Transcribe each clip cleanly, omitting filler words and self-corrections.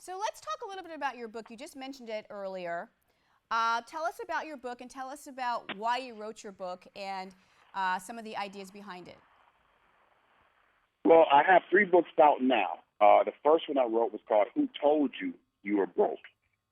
So let's talk a little bit about your book. You just mentioned it earlier. Tell us about your book and tell us about why you wrote your book and some of the ideas behind it. Well, I have 3 books out now. The first one I wrote was called Who Told You You Were Broke?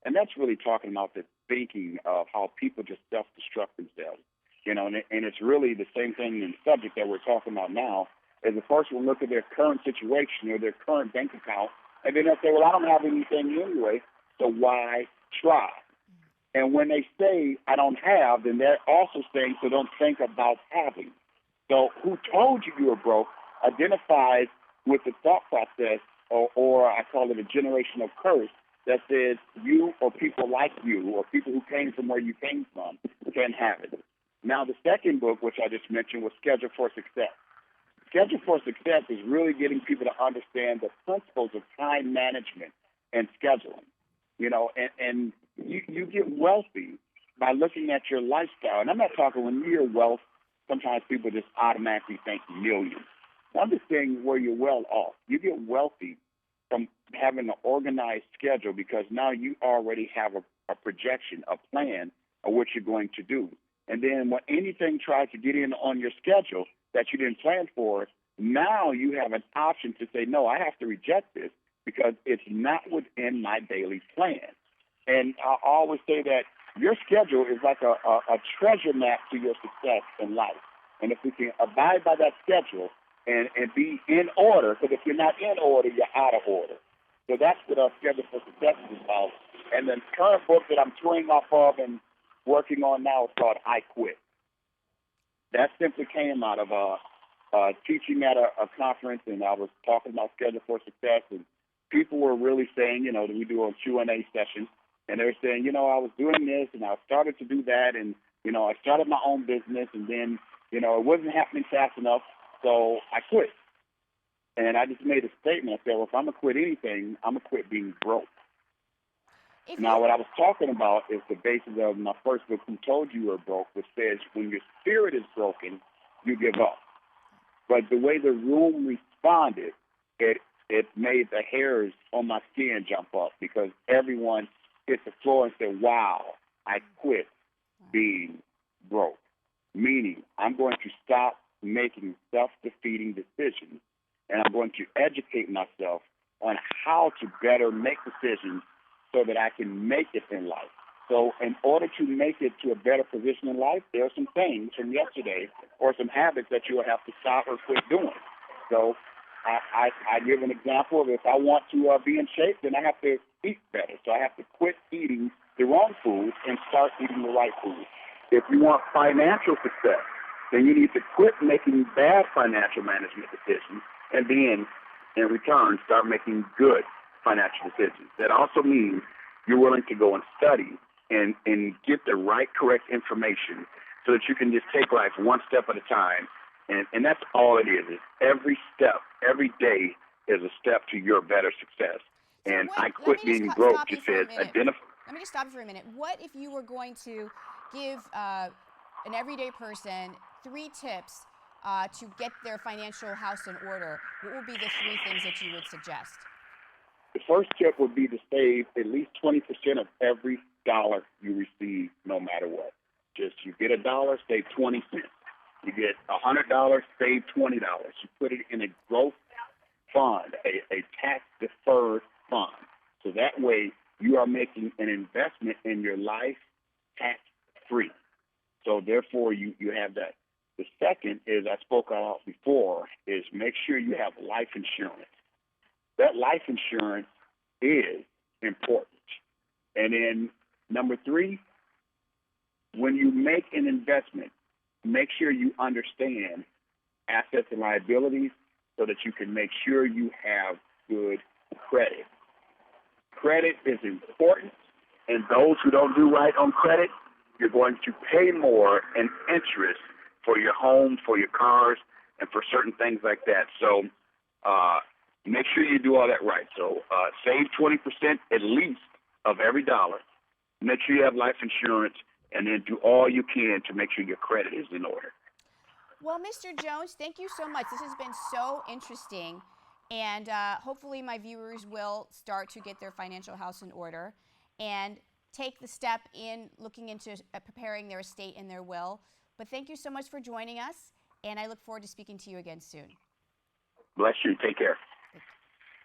And that's really talking about the thinking of how people just self-destruct themselves. And it's really the same thing in the subject that we're talking about now, is the person will look at their current situation or their current bank account, and then they'll say, well, I don't have anything anyway, so why try? And when they say, I don't have, then they're also saying, so don't think about having. So who told you you were broke identifies with the thought process, or I call it a generational curse, that says you or people like you or people who came from where you came from can have it. Now, the second book, which I just mentioned, was Schedule for Success. Schedule for Success is really getting people to understand the principles of time management and scheduling. And you get wealthy by looking at your lifestyle. And I'm not talking, when you hear wealth, sometimes people just automatically think millions. I'm just saying where you're well off. You get wealthy from having an organized schedule because now you already have a projection, a plan of what you're going to do. And then when anything tries to get in on your schedule that you didn't plan for, now you have an option to say, no, I have to reject this because it's not within my daily plan. And I always say that your schedule is like a treasure map to your success in life. And if we can abide by that schedule and be in order, because if you're not in order, you're out of order. So that's what our Schedule for Success is about. And the current book that I'm touring off of and working on now is called I Quit. That simply came out of teaching at a conference, and I was talking about Schedule for Success, and people were really saying, that we do a Q&A session, and they were saying, I was doing this, and I started to do that, and, I started my own business, and then, it wasn't happening fast enough, so I quit. And I just made a statement. I said, well, if I'm going to quit anything, I'm going to quit being broke. Now, what I was talking about is the basis of my first book, Who Told You You Were Broke, which says when your spirit is broken, you give up. But the way the room responded, it made the hairs on my skin jump up because everyone hit the floor and said, wow, I quit being broke. Meaning I'm going to stop making self-defeating decisions, and I'm going to educate myself on how to better make decisions so that I can make it in life. So in order to make it to a better position in life, there are some things from yesterday or some habits that you will have to stop or quit doing. So I give an example of if I want to be in shape, then I have to eat better. So I have to quit eating the wrong food and start eating the right food. If you want financial success, then you need to quit making bad financial management decisions and then, in return, start making good financial decisions. That also means you're willing to go and study and get the right, correct information so that you can just take life one step at a time. And that's all it is. Every step, every day is a step to your better success. And I quit being broke just says identify. Let me just stop you for a minute. What if you were going to give an everyday person 3 tips to get their financial house in order? What would be the 3 things that you would suggest? The first tip would be to save at least 20% of every dollar you receive, no matter what. Just you get $1, save 20 cents. You get $100, save $20. You put it in a growth fund, a tax-deferred fund. So that way you are making an investment in your life tax-free. So therefore you have that. The second is, I spoke about before, is make sure you have life insurance. That life insurance is important. And then number 3, when you make an investment, make sure you understand assets and liabilities so that you can make sure you have good credit. Credit is important, and those who don't do right on credit, you're going to pay more in interest for your home, for your cars, and for certain things like that. So make sure you do all that right. So save 20% at least of every dollar. Make sure you have life insurance, and then do all you can to make sure your credit is in order. Well, Mr. Jones, thank you so much. This has been so interesting. And hopefully my viewers will start to get their financial house in order and take the step in looking into preparing their estate and their will. But thank you so much for joining us, and I look forward to speaking to you again soon. Bless you. Take care.